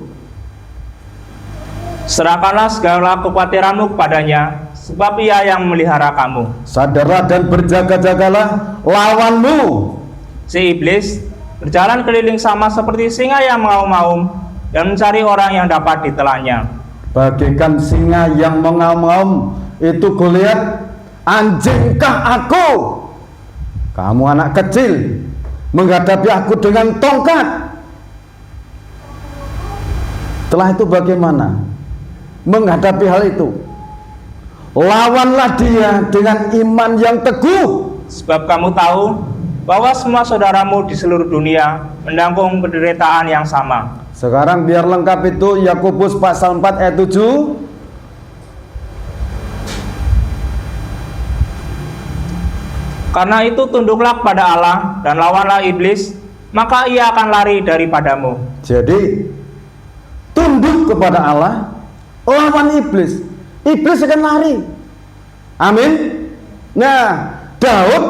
"Serahkanlah segala kekhawatiranmu kepadanya, sebab ia yang memelihara kamu. Sadarlah dan berjaga-jagalah lawanmu, Si iblis berjalan keliling sama seperti singa yang mengaum-ngaum dan mencari orang yang dapat ditelannya." bagaikan singa yang mengaum-ngaum. Itu Goliat, "Anjingkah aku, kamu anak kecil, menghadapi aku dengan tongkat?" Setelah itu bagaimana menghadapi hal itu? Lawanlah dia dengan iman yang teguh. Sebab kamu tahu bahwa semua saudaramu di seluruh dunia menanggung penderitaan yang sama. Sekarang biar lengkap itu Yakobus pasal 4 ayat 7. Karena itu tunduklah kepada Allah dan lawanlah iblis, maka ia akan lari daripadamu. Jadi tunduk kepada Allah, lawan iblis, iblis akan lari. Amin. Nah, Daud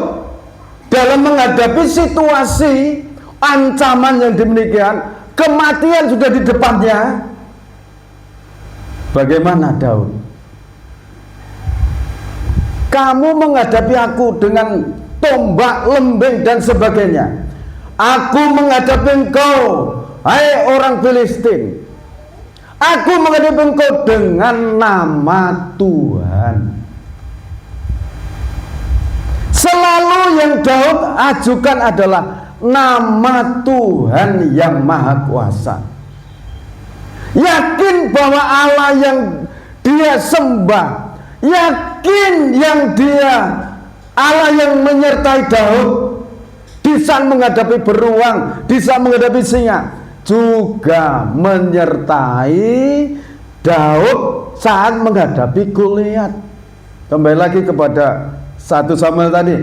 dalam menghadapi situasi ancaman yang demikian, kematian sudah di depannya, bagaimana Daud? "Kamu menghadapi aku dengan tombak, lembing dan sebagainya. Aku menghadapi engkau, hai orang Filistin. Aku menghadapi engkau dengan nama Tuhan." Selalu yang Daud ajukan adalah nama Tuhan yang Maha Kuasa. Yakin bahwa Allah yang dia sembah, yakin yang dia Allah yang menyertai Daud di saat menghadapi beruang, di saat menghadapi singa, juga menyertai Daud saat menghadapi Goliat. Kembali lagi kepada 1 Samuel tadi.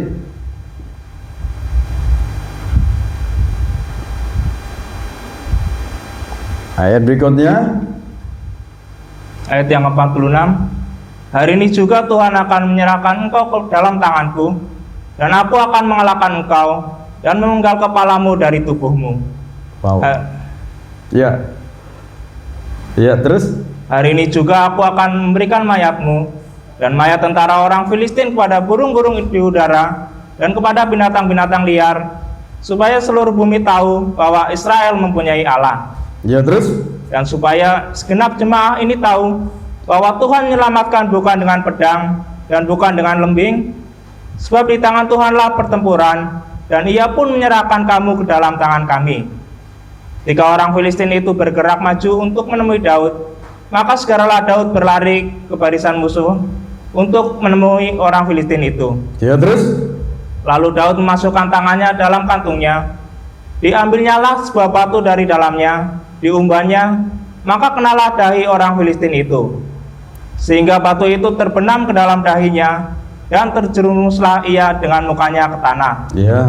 Ayat berikutnya, Ayat yang ke-46, "Hari ini juga Tuhan akan menyerahkan engkau ke dalam tanganku, dan aku akan mengalahkan engkau dan memenggal kepalamu dari tubuhmu." wow. Ya, ya, terus "Hari ini juga aku akan memberikan mayatmu dan mayat tentara orang Filistin kepada burung-burung di udara dan kepada binatang-binatang liar, supaya seluruh bumi tahu bahwa Israel mempunyai Allah. ya, terus Dan supaya segenap jemaah ini tahu bahwa Tuhan menyelamatkan bukan dengan pedang dan bukan dengan lembing, sebab di tangan Tuhanlah pertempuran, dan ia pun menyerahkan kamu ke dalam tangan kami." Ketika orang Filistin itu bergerak maju untuk menemui Daud, maka segeralah Daud berlari ke barisan musuh untuk menemui orang Filistin itu. ya, terus Lalu Daud memasukkan tangannya dalam kantungnya, diambilnyalah sebuah batu dari dalamnya, diumbannya, maka kenalah dahi orang Filistin itu, sehingga batu itu terbenam ke dalam dahinya, dan terjerumuslah ia dengan mukanya ke tanah. ya.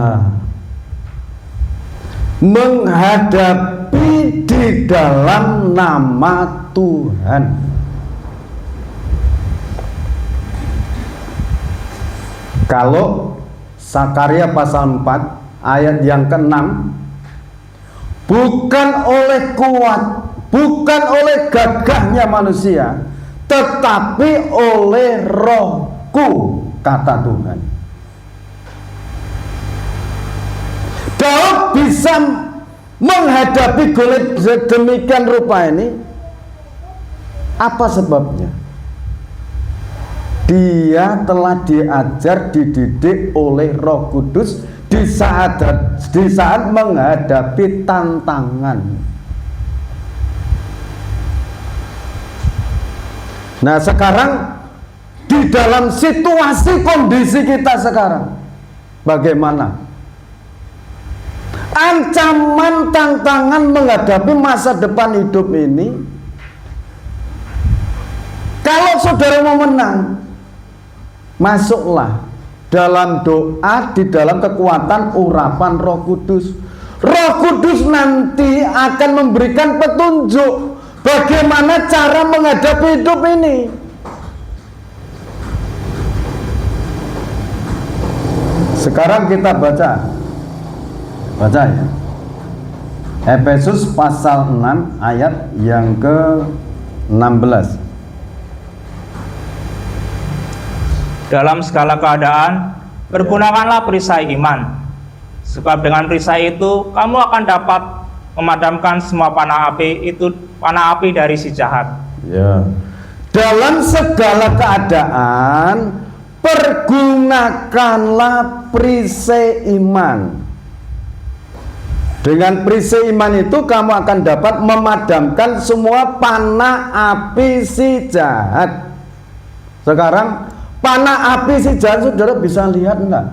menghadapi di dalam nama Tuhan. Kalau Sakaria pasal 4 ayat yang ke-6, bukan oleh kuat, bukan oleh gagahnya manusia, tetapi oleh Rohku, kata Tuhan. Daud bisa menghadapi Goliat sedemikian rupa ini. Apa sebabnya? Dia telah diajar, dididik oleh Roh Kudus di saat menghadapi tantangan. Nah, sekarang di dalam situasi kondisi kita sekarang, bagaimana? Ancaman tantangan menghadapi masa depan hidup ini, kalau saudara mau menang, masuklah dalam doa, di dalam kekuatan urapan Roh Kudus. Roh Kudus nanti akan memberikan petunjuk bagaimana cara menghadapi hidup ini. Sekarang kita baca ya. Efesus pasal 6 ayat yang ke-16. Dalam segala keadaan, pergunakanlah perisai iman, sebab dengan perisai itu kamu akan dapat memadamkan semua panah api dari si jahat. Ya. Dalam segala keadaan, pergunakanlah perisai iman. Dengan perisai iman itu kamu akan dapat memadamkan semua panah api si jahat. Sekarang panah api si jahat saudara bisa lihat enggak?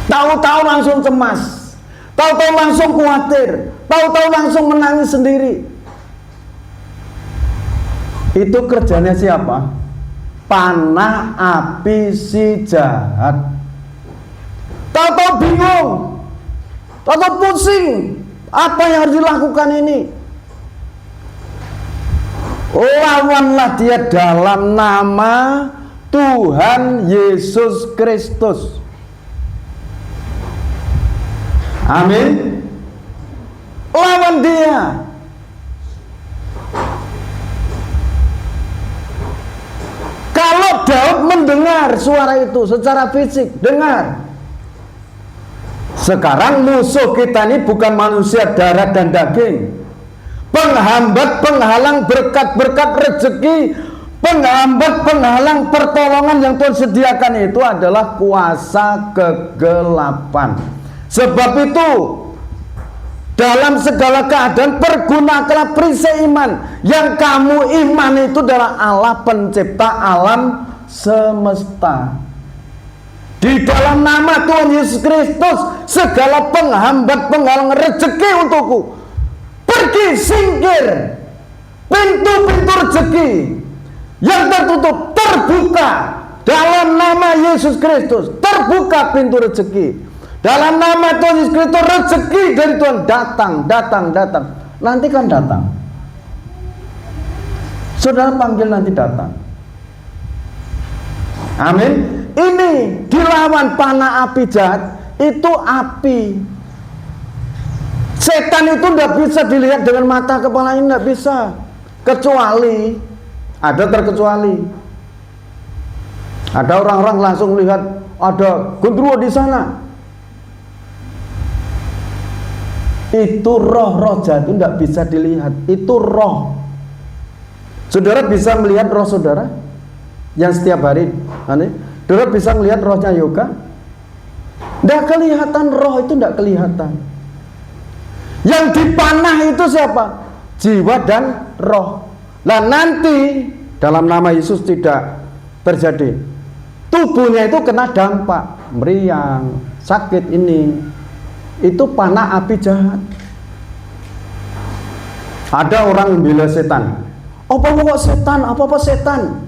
Tahu-tahu langsung cemas, tahu-tahu langsung khawatir, tahu-tahu langsung menangis sendiri. Itu kerjanya siapa? Panah api si jahat. Tahu-tahu bingung, tahu-tahu pusing, apa yang harus dilakukan ini? Lawanlah dia dalam nama Tuhan Yesus Kristus. Amin. Lawan dia. Kalau Daud mendengar suara itu secara fisik, dengar. Sekarang musuh kita ini bukan manusia darah dan daging. Penghambat, penghalang berkat-berkat rezeki, penghambat, penghalang pertolongan yang Tuhan sediakan itu adalah kuasa kegelapan. Sebab itu, dalam segala keadaan pergunakanlah perisai iman. Yang kamu iman itu adalah Allah pencipta alam semesta. Di dalam nama Tuhan Yesus Kristus, segala penghambat, penghalang rezeki untukku, pergi, singkir. Pintu-pintu rezeki yang tertutup terbuka dalam nama Yesus Kristus. Terbuka pintu rezeki dalam nama Tuhan Yesus Kristus. Rezeki dari Tuhan datang. Nanti kan datang. Saudara panggil, nanti datang. Amin. Ini dilawan panah api jahat. Itu api. Setan itu tidak bisa dilihat dengan mata kepala ini, tidak bisa. Kecuali, ada terkecuali. Ada orang-orang langsung lihat ada genderuwo di sana. Itu roh-roh jahat itu tidak bisa dilihat. Itu roh. Saudara bisa melihat roh saudara yang setiap hari. Saudara bisa melihat rohnya Yoga. Tidak kelihatan, roh itu tidak kelihatan. Yang dipanah itu siapa? Jiwa dan roh. Nah nanti dalam nama Yesus tidak terjadi. Tubuhnya itu kena dampak, meriang, sakit ini. Itu panah api jahat. Ada orang membela setan. Apa setan? Apa setan?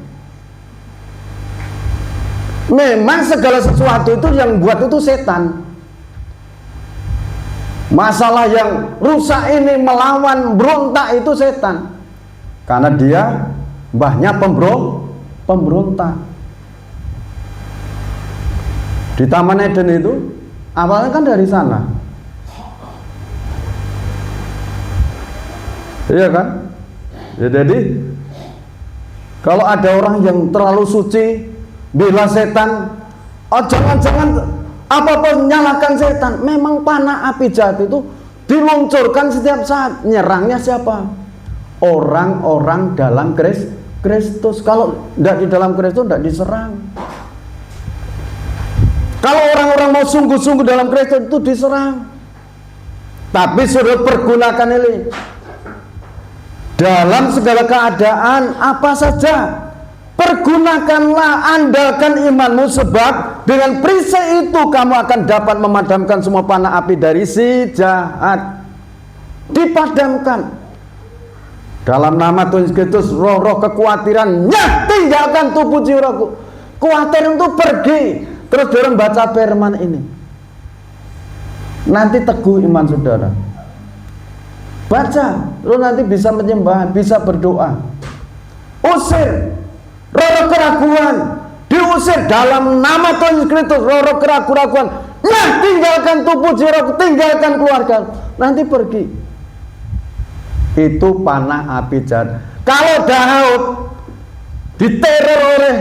Memang segala sesuatu itu yang buat itu setan. Masalah yang rusak ini, melawan, berontak itu setan. Karena dia mbahnya pemberontak. Di Taman Eden itu awalnya kan dari sana. Iya kan? Ya, jadi kalau ada orang yang terlalu suci bela setan, oh jangan-jangan apa-apa nyalakan setan. Memang panah api jahat itu diluncurkan setiap saat. Nyerangnya siapa? Orang-orang dalam Kristus. Kalau tidak di dalam Kristus tidak diserang. Kalau orang-orang mau sungguh-sungguh dalam Kristus itu diserang. Tapi sudah pergunakan ini dalam segala keadaan apa saja. Pergunakanlah, andalkan imanmu, sebab dengan perisai itu kamu akan dapat memadamkan semua panah api dari si jahat. Dipadamkan dalam nama Tuhan Yesus Kristus. Roh-roh kekhawatiran tinggalkan tubuh jiwaku. Khawatir itu pergi. Terus dorong baca firman ini, nanti teguh iman saudara. Baca, lu nanti bisa menyembah, bisa berdoa. Usir roh keraguan, diusir dalam nama Tuhan Yesus Kristus. Roh keraguan, tinggalkan tubuh jiwaku, tinggalkan keluarga, nanti pergi. Itu panah api jahat. Kalau Daud diteror oleh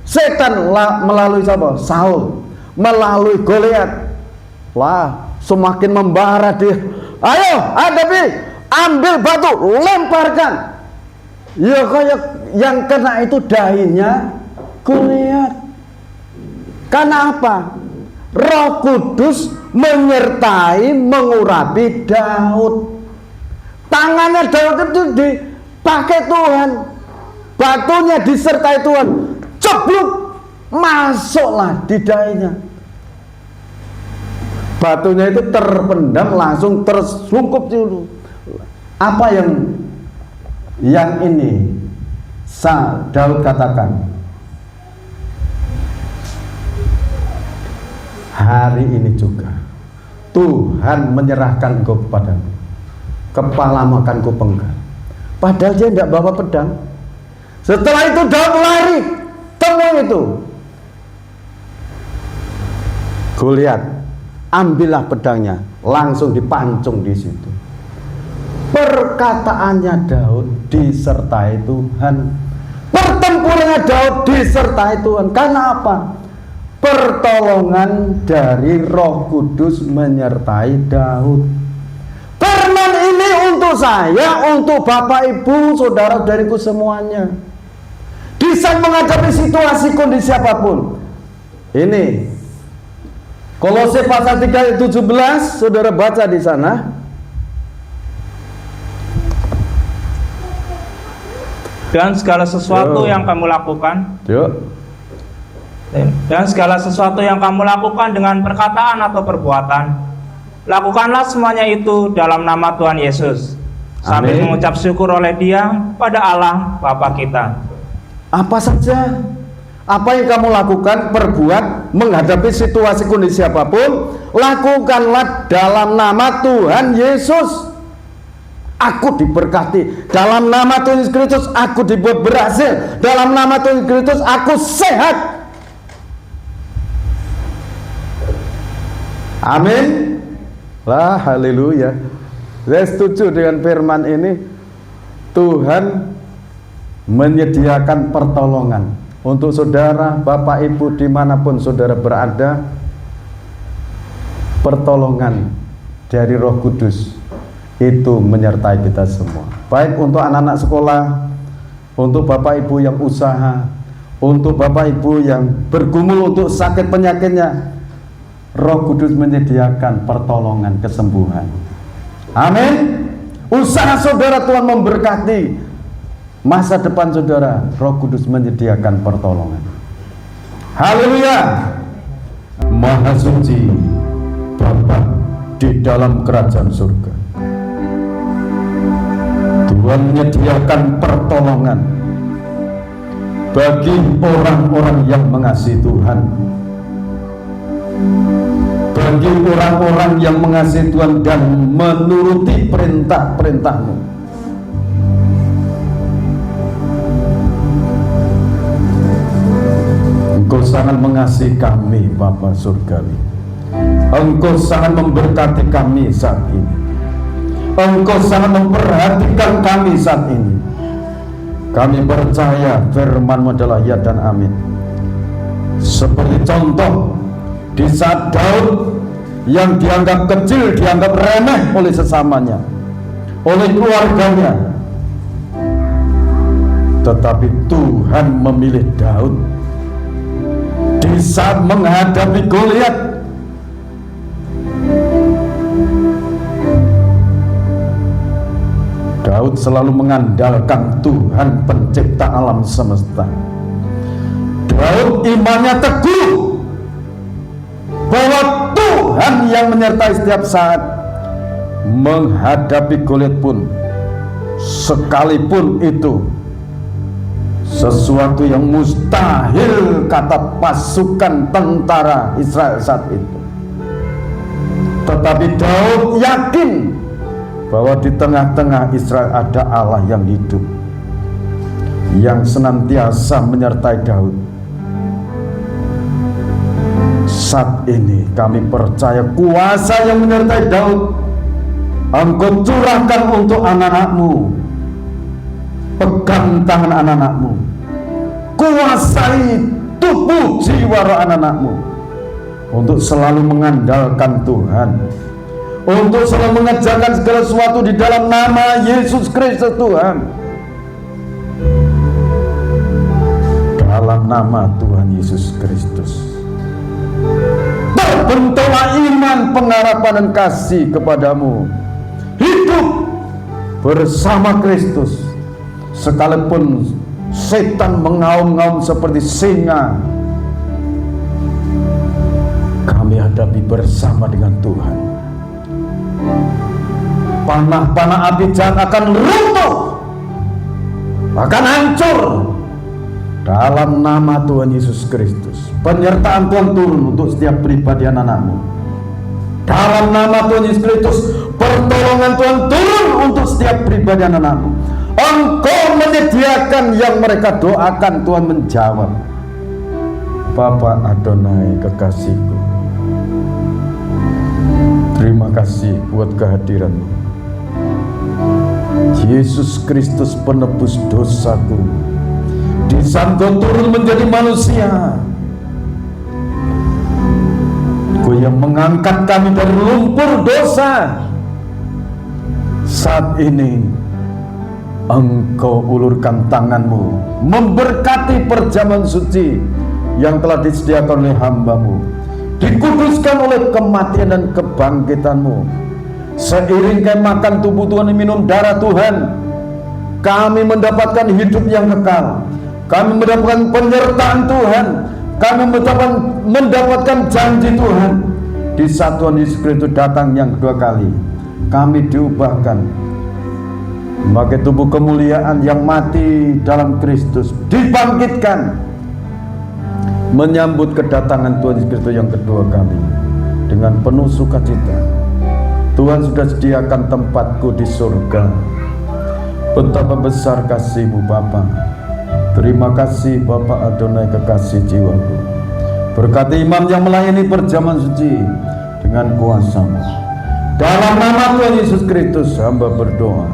setan melalui siapa? Saul, melalui Goliat, lah semakin membara dia. Ayo hadapi, ambil batu, lemparkan. Ya kayak yang kena itu dahinya Goliat. Karena apa? Roh Kudus menyertai, mengurapi Daud. Tangannya Daud itu dipakai Tuhan, batunya disertai Tuhan, cebluk, masuklah di dahinya. Batunya itu terpendam, langsung tersungkup dulu. Apa yang ini Daud katakan, hari ini juga Tuhan menyerahkan engkau kepadamu, kepalamu akan kupenggal. Padahal dia tidak bawa pedang. Setelah itu Daud lari, temu itu Goliat, ambillah pedangnya, langsung dipancung di situ. Perkataannya Daud disertai Tuhan, pertempurannya Daud disertai Tuhan. Karena apa? Pertolongan dari Roh Kudus menyertai Daud. Firman ini untuk saya, untuk Bapak Ibu, saudara-saudariku semuanya. Di saat menghadapi situasi kondisi apapun. Ini Kolose pasal 3 ayat 17, saudara baca di sana. Dan segala sesuatu yang kamu lakukan, dan segala sesuatu yang kamu lakukan dengan perkataan atau perbuatan, lakukanlah semuanya itu dalam nama Tuhan Yesus, sambil mengucap syukur oleh Dia pada Allah Bapa kita. Apa saja, apa yang kamu lakukan, perbuat, menghadapi situasi kondisi apapun, lakukanlah dalam nama Tuhan Yesus. Aku diberkati dalam nama Tuhan Yesus Kristus, aku dibuat berhasil dalam nama Tuhan Yesus Kristus, aku sehat. Amin. Lah, haleluya. Saya setuju dengan firman ini. Tuhan menyediakan pertolongan untuk saudara, Bapak Ibu, dimanapun saudara berada. Pertolongan dari Roh Kudus itu menyertai kita semua. Baik untuk anak-anak sekolah, untuk Bapak Ibu yang usaha, untuk Bapak Ibu yang bergumul untuk sakit penyakitnya, Roh Kudus menyediakan pertolongan, kesembuhan. Amin. Usaha saudara Tuhan memberkati, masa depan saudara, Roh Kudus menyediakan pertolongan. Haleluya. Maha suci Bapa di dalam kerajaan surga, Tuhan menyediakan pertolongan bagi orang-orang yang mengasihi Tuhan, bagi orang-orang yang mengasihi Tuhan dan menuruti perintah-perintah-Mu. Engkau sangat mengasihi kami, Bapa Surgawi. Engkau sangat memberkati kami saat ini. Engkau sangat memperhatikan kami saat ini. Kami percaya firman-Mu adalah ya dan amin. Seperti contoh di saat Daud yang dianggap kecil, dianggap remeh oleh sesamanya, oleh keluarganya, tetapi Tuhan memilih Daud di saat menghadapi Goliat. Daud selalu mengandalkan Tuhan pencipta alam semesta. Daud imannya teguh bahwa Tuhan yang menyertai setiap saat. Menghadapi Goliat pun, sekalipun itu sesuatu yang mustahil, kata pasukan tentara Israel saat itu, tetapi Daud yakin bahwa di tengah-tengah Israel ada Allah yang hidup, yang senantiasa menyertai Daud. Saat ini kami percaya kuasa yang menyertai Daud Engkau curahkan untuk anak-anak-Mu. Pegang tangan anak-anak-Mu, kuasai tubuh jiwa roh anak-anak-Mu untuk selalu mengandalkan Tuhan, untuk selalu mengerjakan segala sesuatu di dalam nama Yesus Kristus Tuhan. Dalam nama Tuhan Yesus Kristus, terbentuklah iman, pengharapan dan kasih kepadamu. Hidup bersama Kristus, sekalipun setan mengaum-ngaum seperti singa, kami hadapi bersama dengan Tuhan. Panah-panah api jahat akan runtuh, akan hancur dalam nama Tuhan Yesus Kristus. Penyertaan Tuhan turun untuk setiap pribadi anak-anak-Mu. Dalam nama Tuhan Yesus Kristus, pertolongan Tuhan turun untuk setiap pribadi anak-anak-Mu. Engkau menyediakan yang mereka doakan, Tuhan menjawab. Bapa Adonai kekasihku, terima kasih buat kehadiran-Mu. Yesus Kristus penebus dosaku, di saat Kau turun menjadi manusia, Kau yang mengangkat kami dari lumpur dosa. Saat ini Engkau ulurkan tangan-Mu, memberkati perjamuan suci yang telah disediakan oleh hamba-Mu, dikuduskan oleh kematian dan kebangkitan-Mu. Seiring kami makan tubuh Tuhan dan minum darah Tuhan, kami mendapatkan hidup yang kekal. Kami mendapatkan penyertaan Tuhan. Kami mendapatkan janji Tuhan. Di saat Tuhan Yesus Kristus datang yang kedua kali, kami diubahkan sebagai tubuh kemuliaan yang mati dalam Kristus, dibangkitkan menyambut kedatangan Tuhan Yesus Kristus yang kedua kali dengan penuh sukacita. Tuhan sudah sediakan tempatku di surga. Betapa besar kasih-Mu Bapa. Terima kasih Bapa Adonai kekasih jiwaku. Berkati imam yang melayani perjamuan suci dengan kuasa-Mu. Dalam nama Tuhan Yesus Kristus hamba berdoa.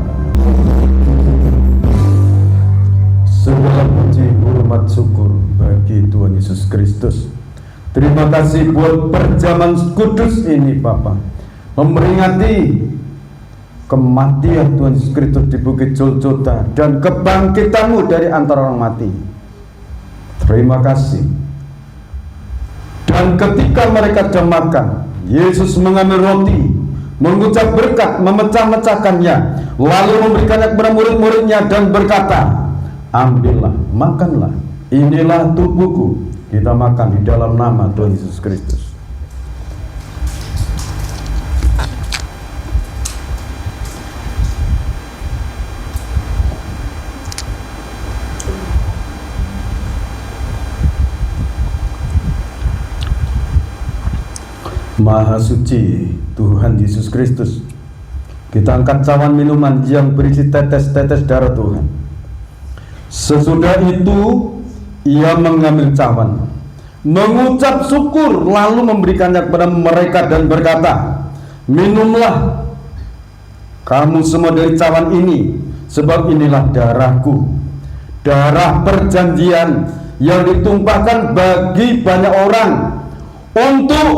Segala puji, hormat, syukur bagi Tuhan Yesus Kristus. Terima kasih buat perjamuan kudus ini Bapa, memperingati kematian Tuhan Yesus Kristus di Bukit Golgota dan kebangkitan-Mu dari antara orang mati. Terima kasih. Dan ketika mereka jam makan, Yesus mengambil roti, mengucap berkat, memecah-mecahkannya, lalu memberikannya kepada murid-muridnya dan berkata, ambillah, makanlah, inilah tubuhku. Kita makan di dalam nama Tuhan Yesus Kristus. Maha suci Tuhan Yesus Kristus, kita angkat cawan minuman yang berisi tetes-tetes darah Tuhan. Sesudah itu ia mengambil cawan, mengucap syukur, lalu memberikannya kepada mereka dan berkata, minumlah kamu semua dari cawan ini, sebab inilah darahku, darah perjanjian yang ditumpahkan bagi banyak orang untuk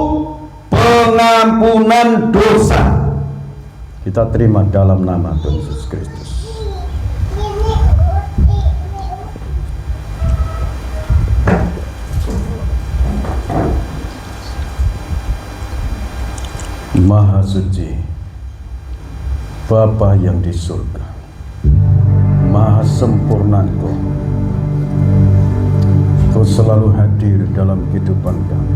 pengampunan dosa. Kita terima dalam nama Tuhan Yesus Kristus. Maha suci Bapa yang di surga, Maha sempurna Engkau, Kau selalu hadir dalam kehidupan kami.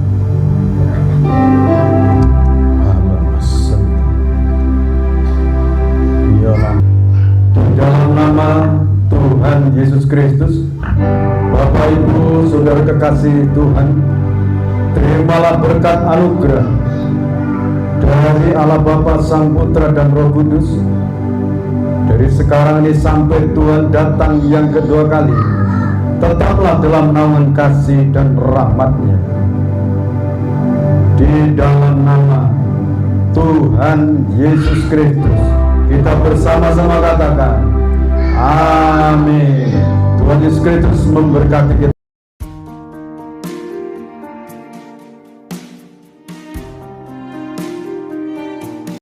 Di dalam nama Tuhan Yesus Kristus, Bapak Ibu Saudara kekasih Tuhan, terimalah berkat anugerah dari Allah Bapa, Sang Putra dan Roh Kudus. Dari sekarang ini sampai Tuhan datang yang kedua kali, tetaplah dalam naungan kasih dan rahmat-Nya. Di dalam nama Tuhan Yesus Kristus, kita bersama-sama katakan amin. Tuhan Yesus Kristus memberkati kita.